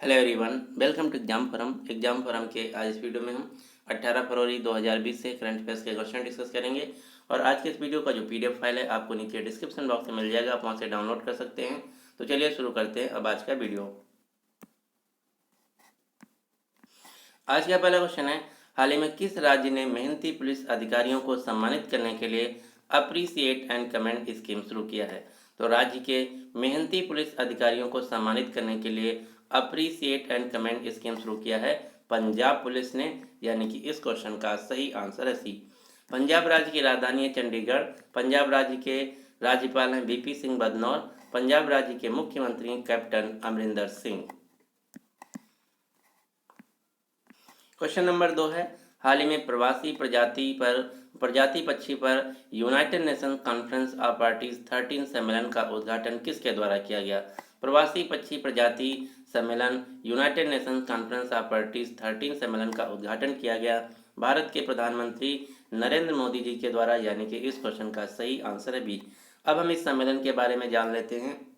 Hello everyone, welcome to exam forum के आज इस वीडियो में हम 18 फरवरी 2020 से करंट अफेयर्स के क्वेश्चन डिस्कस करेंगे। और आज के इस वीडियो का जो पीडीएफ फाइल है आपको नीचे डिस्क्रिप्शन बॉक्स में मिल जाएगा, आप वहां से डाउनलोड कर सकते हैं। तो चलिए शुरू करते हैं अब आज का वीडियो। आज का पहला क्वेश्चन है, हाल ही में किस राज्य ने मेहनती पुलिस अधिकारियों को सम्मानित करने के लिए अप्रिसिएट एंड कमेंड स्कीम शुरू किया है? तो राज्य के मेहनती पुलिस अधिकारियों को सम्मानित करने के लिए अप्रिसिएट एंड कमेंड स्कीम शुरू किया है पंजाब पुलिस ने, यानी कि इस क्वेश्चन का सही आंसर है सी। पंजाब राज्य की राजधानी है चंडीगढ़। पंजाब राज्य के राज्यपाल हैं वीपी सिंह बदनौर। पंजाब राज्य के मुख्यमंत्री captain Amarinder Singh. Question number 2 है, हाल ही में प्रजाति पक्षी पर United nation conference of parties 13 सम्मेलन का उद्घाटन किसके द्वारा किया गया? प्रवासी पक्षी प्रजाति सम्मेलन United nation conference of parties 13 सम्मेलन का उद्घाटन किया गया भारत के प्रधानमंत्री नरेंद्र मोदी जी के द्वारा, यानी कि इस क्वेश्चन का सही आंसर है बी। अब हम इस सम्मेलन के बारे में जान लेते हैं।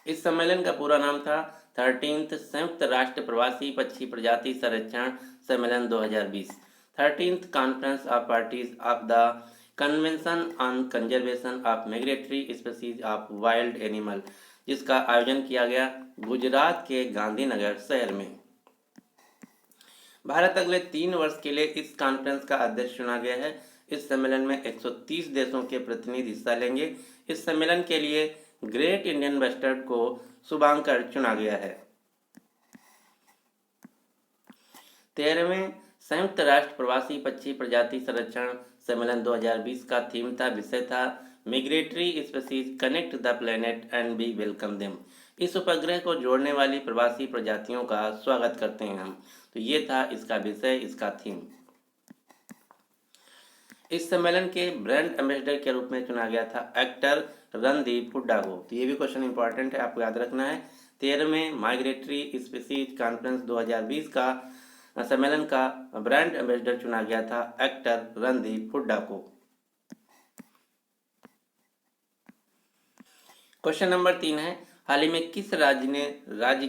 इस सम्मेलन का पूरा नाम था 13th संयुक्त राष्ट्र प्रवासी पक्षी प्रजाति संरक्षण सम्मेलन 2020, 13th conference of parties of the convention on conservation of migratory species of wild animal, जिसका आयोजन किया गया गुजरात के गांधीनगर शहर में। भारत अगले 3 वर्ष के लिए इस कॉन्फ्रेंस का अध्यक्ष चुना गया है। इस सम्मेलन में 130 देशों के प्रतिनिधि हिस्सा लेंगे। इस सम्मेलन के लिए ग्रेट इंडियन बस्टर्ड को शुभांकर चुना गया है। 13वें संयुक्त राष्ट्र प्रवासी पक्षी प्रजाति संरक्षण सम्मेलन 2020 का थीम था, विषय था migratory species connect the planet and we welcome them. इस उपग्रह को जोड़ने वाली प्रवासी प्रजातियों का स्वागत करते हैं हम। तो ये था इसका विषय, इसका थीम। इस सम्मेलन के ब्रांड एम्बेसडर के रूप में चुना गया था एक्टर रणदीप हुड्डा को। तो ये भी क्वेश्चन इंपॉर्टेंट है, आपको याद रखना है। 13वें माइग्रेटरी स्पीसीज कॉन्फ्रेंस 2020 का सम्मेलन का ब्रांड एम्बेसडर चुना गया था एक्टर रणदीप हुड्डा को। क्वेश्चन नंबर 3 है, हाल ही में किस राज्य ने राज्य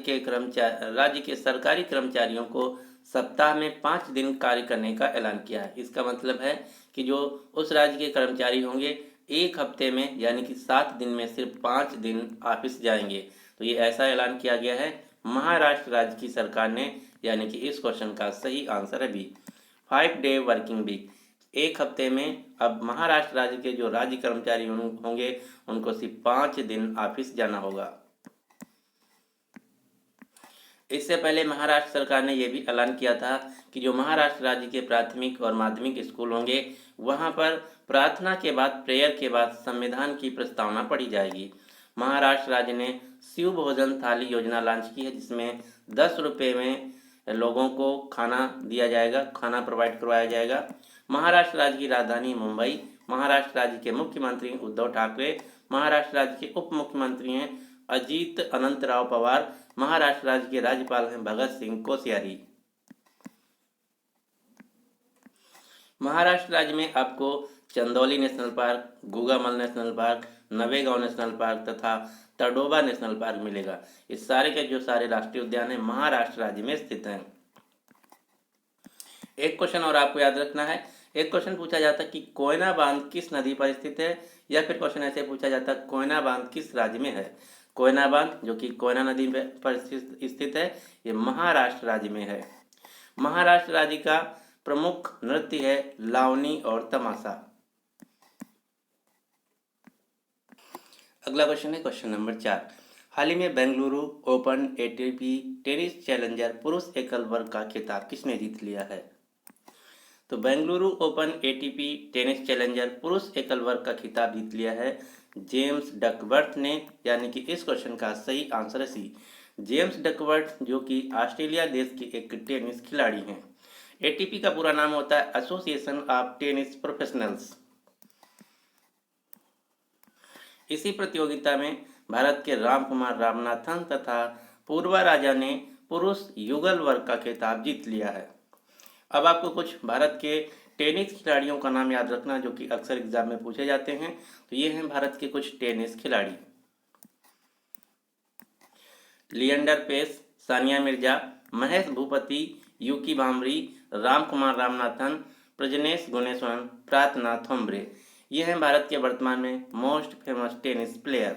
के सरकारी कर्मचारियों को सप्ताह में 5 दिन कार्य करने का ऐलान किया है? इसका मतलब है कि जो उस राज्य के कर्मचारी होंगे एक हफ्ते में, यानी कि 7 दिन में सिर्फ 5 दिन ऑफिस जाएंगे। तो ये ऐसा ऐलान किया गया है महाराष्ट्र राज्य की सरकार ने, यानी कि इस क्वेश्चन का सही आंसर है बी, 5 डे वर्किंग वीक। एक हफ्ते में अब महाराष्ट्र राज्य के जो राज्य कर्मचारी होंगे उनको सिर्फ 5 दिन ऑफिस जाना होगा। इससे पहले महाराष्ट्र सरकार ने यह भी ऐलान किया था कि जो महाराष्ट्र राज्य के प्राथमिक और माध्यमिक स्कूल होंगे वहां पर प्रार्थना के बाद, प्रेयर के बाद संविधान की प्रस्तावना पढ़ी जाएगी। महाराष्ट्र राज्य ने शिव भोजन थाली योजना लॉन्च की है, जिसमें 10 रुपये में लोगों को खाना दिया जाएगा, खाना प्रोवाइड करवाया जाएगा। महाराष्ट्र राज्य की राजधानी मुंबई। महाराष्ट्र राज्य के मुख्यमंत्री उद्धव ठाकरे। महाराष्ट्र राज्य के उप मुख्यमंत्री हैं अजीत अनंतराव पवार। महाराष्ट्र राज्य के राज्यपाल हैं भगत सिंह कोश्यारी। महाराष्ट्र राज्य में आपको Chandauli national park, Gugamal national park, Navegaon national park तथा तडोबा नेशनल पार्क मिलेगा। इस सारे के जो सारे राष्ट्रीय उद्यान है महाराष्ट्र राज्य में स्थित हैं। एक क्वेश्चन और आपको याद रखना है, एक क्वेश्चन पूछा जाता है कि कोयना बांध किस नदी पर स्थित है, या फिर क्वेश्चन ऐसे पूछा जाता है कोयना बांध किस राज्य में है। कोयना बांध जो कि कोयना नदी पर स्थित है, ये महाराष्ट्र राज्य में है। महाराष्ट्र राज्य का प्रमुख नृत्य है लावनी और तमाशा। अगला क्वेश्चन है क्वेश्चन नंबर 4, हाल ही में Bengaluru open ATP tennis challenger पुरुष एकल वर्ग का खिताब किसने जीत लिया है? तो Bengaluru open ATP tennis challenger पुरुष एकल वर्ग का खिताब जीत लिया है जेम्स डकवर्थ ने, यानी कि इस क्वेश्चन का सही आंसर है सी। जेम्स डकवर्थ जो कि ऑस्ट्रेलिया देश के एक टेनिस खिलाड़ी हैं। एटीपी का पूरा नाम होता है एसोसिएशन ऑफ टेनिस प्रोफेशनल्स। इसी प्रतियोगिता में भारत के रामकुमार रामनाथन तथा पूर्वा राजा ने पुरुष युगल वर्ग का खिताब जीत लिया है। अब आपको कुछ भारत के टेनिस खिलाड़ियों का नाम याद रखना जो कि अक्सर एग्जाम में पूछे जाते हैं। तो ये हैं भारत के कुछ टेनिस खिलाड़ी। लिएंडर पेस, सानिया मिर्जा, महेश भूपति, यूकी भांबरी, रामकुमार रामनाथन, प्रजनेश गुणेश्वरन, प्रार्थना थोम्ब्रे। ये हैं भारत के वर्तमान में most famous tennis player.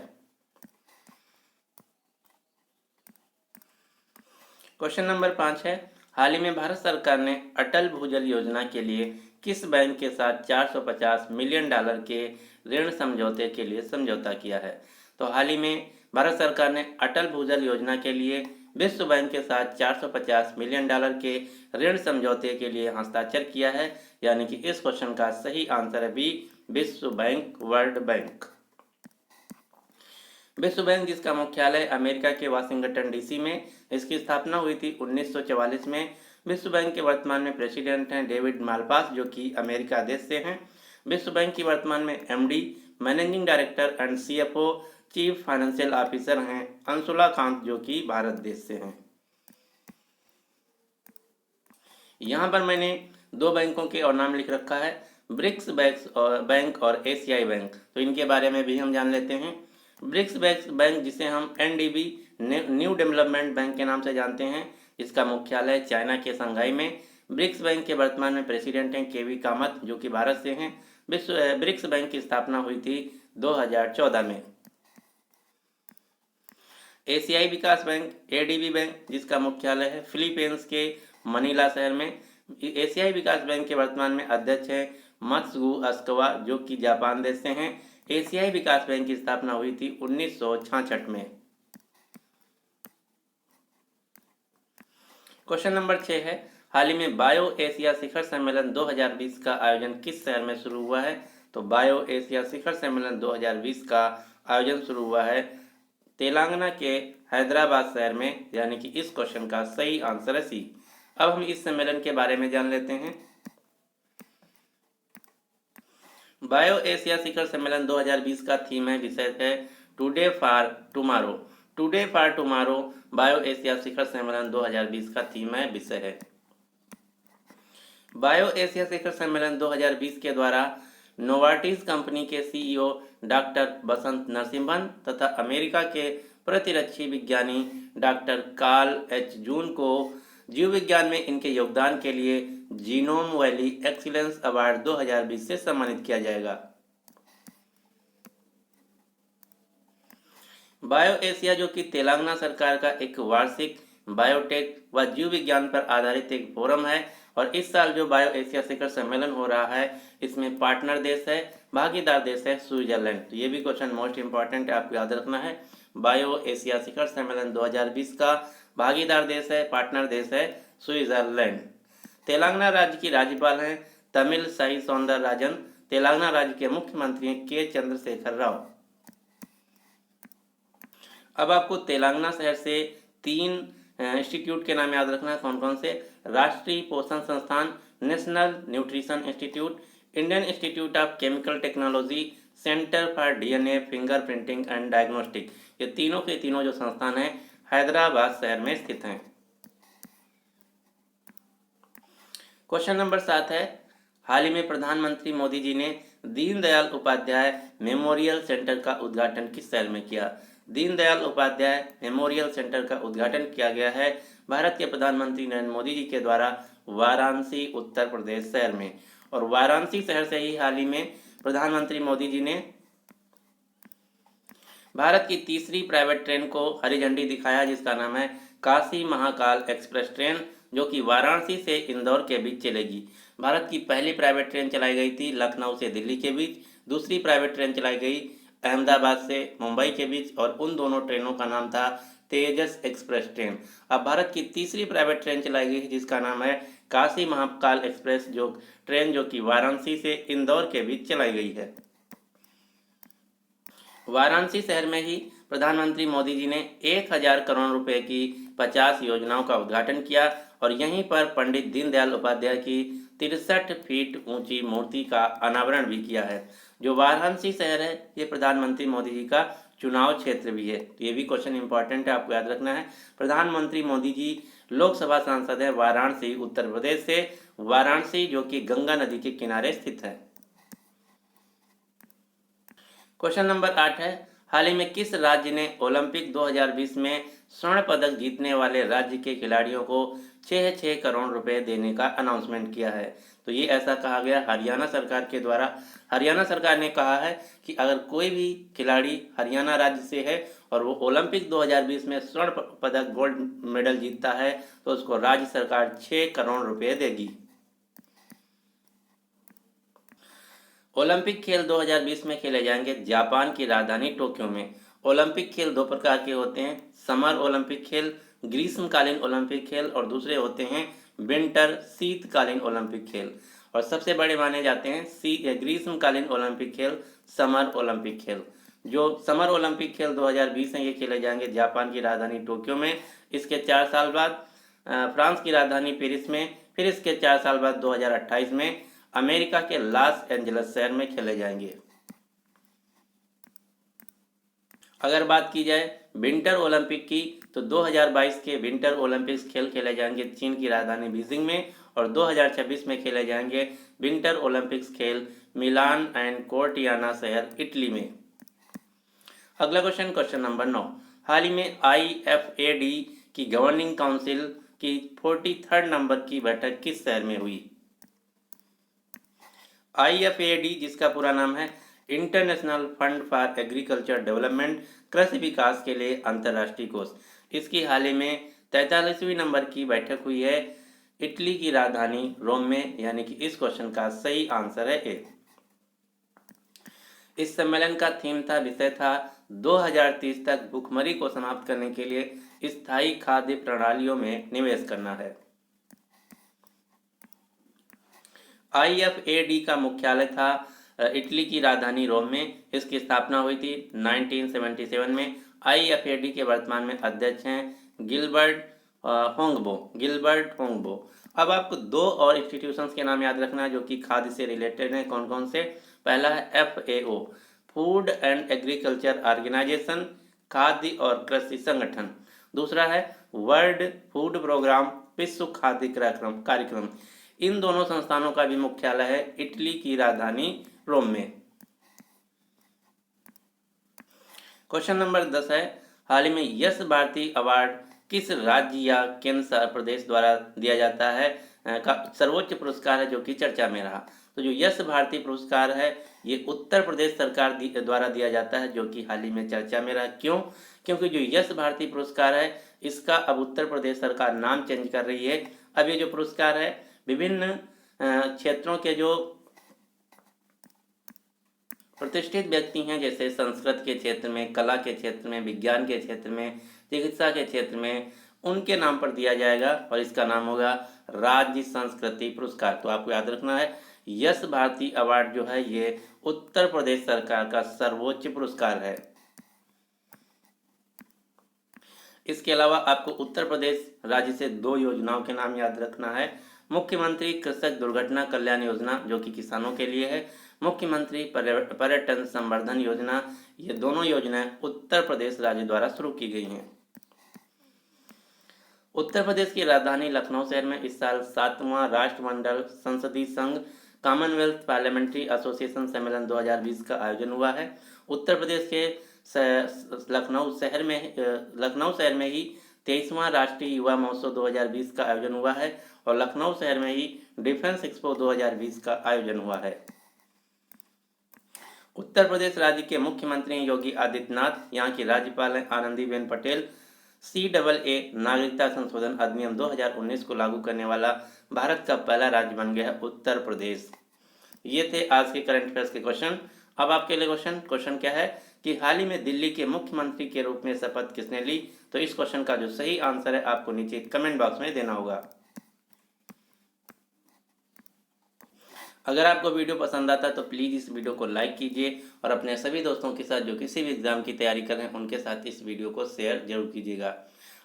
Question number 5 है, हाल ही में भारत सरकार ने अटल भूजल योजना के लिए किस बैंक के साथ $450 मिलियन के ऋण समझौते के लिए समझौता किया है? तो हाल ही में भारत सरकार ने अटल भूजल योजना के लिए विश्व बैंक के साथ $450 मिलियन के ऋण समझौते के लिए हस्ताक्षर किया है, यानी कि इस क्वेश्चन का सही आंसर है बी, विश्व बैंक, वर्ल्ड बैंक। विश्व बैंक जिसका मुख्यालय अमेरिका के वाशिंगटन डीसी में, इसकी स्थापना हुई थी 1944 में। विश्व बैंक के वर्तमान में प्रेसिडेंट हैं डेविड मालपास, जो कि अमेरिका देश से हैं। विश्व बैंक की वर्तमान में MD, managing director and CFO, chief financial officer हैं अंशुला कांत, जो कि भारत देश से हैं। यहाँ पर मैंने दो बैंकों के और नाम लिख रखा है, ब्रिक्स बैंक और एशियाई बैंक, तो इनके बारे में भी हम जान लेते हैं। ब्रिक्स बैंक जिसे हम एनडीबी, न्यू डेवलपमेंट बैंक के नाम से जानते हैं, इसका मुख्यालय चाइना के शंघाई में। ब्रिक्स बैंक के वर्तमान में प्रेसिडेंट हैं केवी कामत, जो कि भारत से हैं। ब्रिक्स बैंक की स्थापना हुई थी 2014 में। एशियाई विकास बैंक एडीबी बैंक, जिसका मुख्यालय है फिलीपींस के मनीला शहर में। एशियाई विकास बैंक के वर्तमान में अध्यक्ष हैं मत्सुगु अस्कावा, जो कि जापान देश से हैं। एशियाई विकास बैंक की स्थापना हुई थी 1966 में। क्वेश्चन नंबर 6 है, हाल ही में बायो एशिया शिखर सम्मेलन 2020 का आयोजन किस शहर में शुरू हुआ है? तो बायो एशिया शिखर सम्मेलन 2020 का आयोजन शुरू हुआ है तेलंगाना के हैदराबाद शहर में, यानी कि इस क्वेश्चन का सही आंसर है सी। अब हम इस सम्मेलन के बारे में जान लेते हैं। बायो एशिया शिखर सम्मेलन 2020 का थीम है, विषय है today for tomorrow. Today for tomorrow BioAsia शिखर सम्मेलन 2020 का थीम है, विषय है। बायो एशिया शिखर सम्मेलन 2020 के द्वारा नोवार्टिस कंपनी के सीईओ डॉक्टर बसंत नरसिम्हन तथा अमेरिका के प्रतिरक्षी विज्ञानी डॉक्टर कार्ल एच जून को जीव विज्ञान में इनके योगदान के लिए जीनोम वैली एक्सीलेंस अवार्ड 2020 से सम्मानित किया जाएगा। बायो एशिया, जो कि तेलंगाना सरकार का एक वार्षिक बायोटेक व जीव विज्ञान पर आधारित एक फोरम है, और इस साल जो बायो एशिया शिखर सम्मेलन हो रहा है, इसमें पार्टनर देश है, भागीदार देश है स्विट्जरलैंड। तो ये भी क्वेश्चन मोस्ट इंपॉर्टेंट है, आपको याद रखना है। बायो एशिया शिखर सम्मेलन 2020 का भागीदार देश है, पार्टनर देश है स्विट्जरलैंड। तेलंगाना राज्य की राज्यपाल हैं तमिलसाई सौंदरराजन। तेलंगाना राज्य के मुख्यमंत्री हैं के चंद्रशेखर राव। अब आपको तेलंगाना शहर से 3 इंस्टीट्यूट के नाम याद रखना है। कौन कौन से? राष्ट्रीय पोषण संस्थान, national nutrition institute, Indian institute of chemical technology, centre for DNA fingerprinting and diagnostic. ये तीनों के तीनों जो संस्थान हैं हैदराबाद शहर में स्थित हैं। क्वेश्चन नंबर 7 है, हाल ही में प्रधानमंत्री मोदी जी ने दीनदयाल उपाध्याय मेमोरियल सेंटर का उद्घाटन किस शहर में किया? दीनदयाल उपाध्याय मेमोरियल सेंटर का उद्घाटन किया गया है भारत के प्रधानमंत्री नरेंद्र मोदी जी के द्वारा वाराणसी, उत्तर प्रदेश शहर में। और वाराणसी शहर से ही हाल ही में प्रधानमंत्री मोदी जी ने भारत की तीसरी प्राइवेट ट्रेन को हरी झंडी दिखाया, जिसका नाम है काशी महाकाल एक्सप्रेस ट्रेन, जो कि वाराणसी से इंदौर के बीच चलेगी। भारत की पहली प्राइवेट ट्रेन चलाई गई थी लखनऊ से दिल्ली के बीच, दूसरी प्राइवेट ट्रेन चलाई गई अहमदाबाद से मुंबई के बीच, और उन दोनों ट्रेनों का नाम था तेजस एक्सप्रेस ट्रेन। अब भारत की तीसरी प्राइवेट ट्रेन चलाई गई जिसका नाम है काशी महाकाल एक्सप्रेस जो कि वाराणसी से इंदौर के बीच चलाई गई है। वाराणसी शहर में ही प्रधानमंत्री मोदी जी ने 1000 करोड़ रुपए की 50 योजनाओं का उद्घाटन किया, और यहीं पर पंडित दीनदयाल उपाध्याय की 63 फीट ऊंची मूर्ति का अनावरण भी किया है। जो वाराणसी शहर है ये प्रधानमंत्री मोदी जी का चुनाव क्षेत्र भी है, तो ये भी क्वेश्चन इंपॉर्टेंट है, आपको याद रखना है। प्रधानमंत्री मोदी जी लोकसभा सांसद है वाराणसी, उत्तर प्रदेश से। वाराणसी जो कि गंगा नदी के किनारे स्थित है। क्वेश्चन नंबर 8 है, हाल ही में किस राज्य ने ओलंपिक 2020 में स्वर्ण पदक जीतने वाले राज्य के खिलाड़ियों को 6-6 करोड़ रुपए देने का अनाउंसमेंट किया है? तो ये ऐसा कहा गया हरियाणा सरकार के द्वारा। हरियाणा सरकार ने कहा है कि अगर कोई भी खिलाड़ी हरियाणा राज्य से है और वो ओलंपिक 2020 में स्वर्ण पदक गोल्ड मेडल जीतता है तो उसको राज्य सरकार 6 करोड़ रुपए देगी। ओलंपिक खेल 2020 में खेले जाएंगे जापान की राजधानी टोक्यो में। ओलंपिक खेल दो प्रकार के होते हैं, समर ओलंपिक खेल, ग्रीष्मकालीन ओलंपिक खेल, और दूसरे होते हैं विंटर शीतकालीन ओलंपिक खेल। और सबसे बड़े माने जाते हैं ग्रीष्मकालीन ओलंपिक खेल, समर ओलंपिक खेल। जो समर ओलंपिक खेल 2020 हैं ये खेले जाएंगे जापान की राजधानी टोक्यो में। इसके 4 साल बाद फ्रांस की राजधानी पेरिस में, फिर इसके 4 साल बाद 2028 में अमेरिका के लॉस एंजल्स शहर में खेले जाएंगे। अगर बात की जाए विंटर ओलंपिक की तो 2022 के विंटर ओलंपिक्स खेल खेले जाएंगे चीन की राजधानी बीजिंग में, और 2026 में खेले जाएंगे विंटर ओलंपिक्स खेल मिलान एंड कोर्टियाना शहर इटली में। अगला क्वेश्चन, क्वेश्चन नंबर 9। हाल ही में IFAD की गवर्निंग काउंसिल की 43rd नंबर की बैठक किस शहर में हुई? IFAD जिसका पूरा नाम है international fund for agriculture development, कृषि विकास के लिए अंतर्राष्ट्रीय कोष, इसकी हाल ही में 43वीं नंबर की बैठक हुई है इटली की राजधानी रोम में, यानी कि इस क्वेश्चन का सही आंसर है ए। इस सम्मेलन का थीम था, विषय था 2030 तक भूखमरी को समाप्त करने के लिए स्थायी खाद्य प्रणालियों में निवेश करना है। IFAD का मुख्यालय था इटली की राजधानी रोम में। इसकी स्थापना हुई थी 1977 में। IFAD के वर्तमान में अध्यक्ष हैं गिलबर्ट होंगबो। अब आपको दो और इंस्टीट्यूशंस के नाम याद रखना है जो कि खाद्य से रिलेटेड हैं। कौन कौन से? पहला है FAO, food and agriculture organisation, खाद्य और कृषि संगठन। दूसरा है वर्ल्ड फूड प्रोग्राम, विश्व खाद्य कार्यक्रम। इन दोनों संस्थानों का भी मुख्यालय है इटली की राजधानी रोम में। क्वेश्चन नंबर 10 है, हाल ही में यश भारती अवार्ड किस राज्य या केंद्र प्रदेश द्वारा दिया जाता है? का सर्वोच्च पुरस्कार है जो कि चर्चा में रहा। तो जो यश भारती पुरस्कार है ये उत्तर प्रदेश सरकार द्वारा दिया जाता है, जो कि हाल ही में चर्चा में रहा। क्यों? क्योंकि जो यश भारती पुरस्कार है इसका अब उत्तर प्रदेश सरकार नाम चेंज कर रही है। अब ये जो पुरस्कार है विभिन्न क्षेत्रों के जो प्रतिष्ठित व्यक्ति हैं, जैसे संस्कृत के क्षेत्र में, कला के क्षेत्र में, विज्ञान के क्षेत्र में, चिकित्सा के क्षेत्र में, उनके नाम पर दिया जाएगा और इसका नाम होगा राज्य संस्कृति पुरस्कार। तो आपको याद रखना है यश भारती अवार्ड जो है ये उत्तर प्रदेश सरकार का सर्वोच्च पुरस्कार है। इसके अलावा आपको उत्तर प्रदेश राज्य से दो योजनाओं के नाम याद रखना है। मुख्यमंत्री कृषक दुर्घटना कल्याण योजना जो कि किसानों के लिए है, मुख्यमंत्री पर्यटन संवर्धन योजना, ये दोनों योजनाएं उत्तर प्रदेश राज्य द्वारा शुरू की गई हैं। उत्तर प्रदेश की राजधानी लखनऊ शहर में इस साल 7वां राष्ट्रमंडल संसदीय संघ कॉमनवेल्थ पार्लियामेंट्री एसोसिएशन सम्मेलन 2020 का आयोजन हुआ है। उत्तर प्रदेश के लखनऊ शहर में ही 23वां राष्ट्रीय युवा महोत्सव 2020 का आयोजन हुआ है और लखनऊ शहर में ही डिफेंस एक्सपो 2020 का आयोजन हुआ है। उत्तर प्रदेश राज्य के मुख्यमंत्री योगी आदित्यनाथ, यहाँ की राज्यपाल हैं आनंदीबेन पटेल। CAA नागरिकता संशोधन अधिनियम 2019 को लागू करने वाला भारत का पहला राज्य बन गया है उत्तर प्रदेश। ये थे आज के करंट अफेयर्स के क्वेश्चन। अब आपके लिए क्वेश्चन क्या है कि हाल ही में दिल्ली के मुख्यमंत्री के रूप में शपथ किसने ली? तो इस क्वेश्चन का जो सही आंसर है आपको नीचे कमेंट बॉक्स में देना होगा। अगर आपको वीडियो पसंद आता है तो प्लीज़ इस वीडियो को लाइक कीजिए और अपने सभी दोस्तों के साथ जो किसी भी एग्जाम की तैयारी कर रहे हैं उनके साथ इस वीडियो को शेयर जरूर कीजिएगा।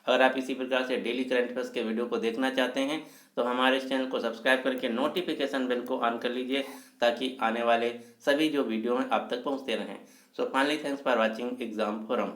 अगर आप इसी प्रकार से डेली करंट अफेयर्स के वीडियो को देखना चाहते हैं तो हमारे इस चैनल को सब्सक्राइब करके नोटिफिकेशन बेल को ऑन कर लीजिए ताकि आने वाले सभी जो वीडियो हैं आप तक पहुँचते रहें। So finally thanks for watching exam forum.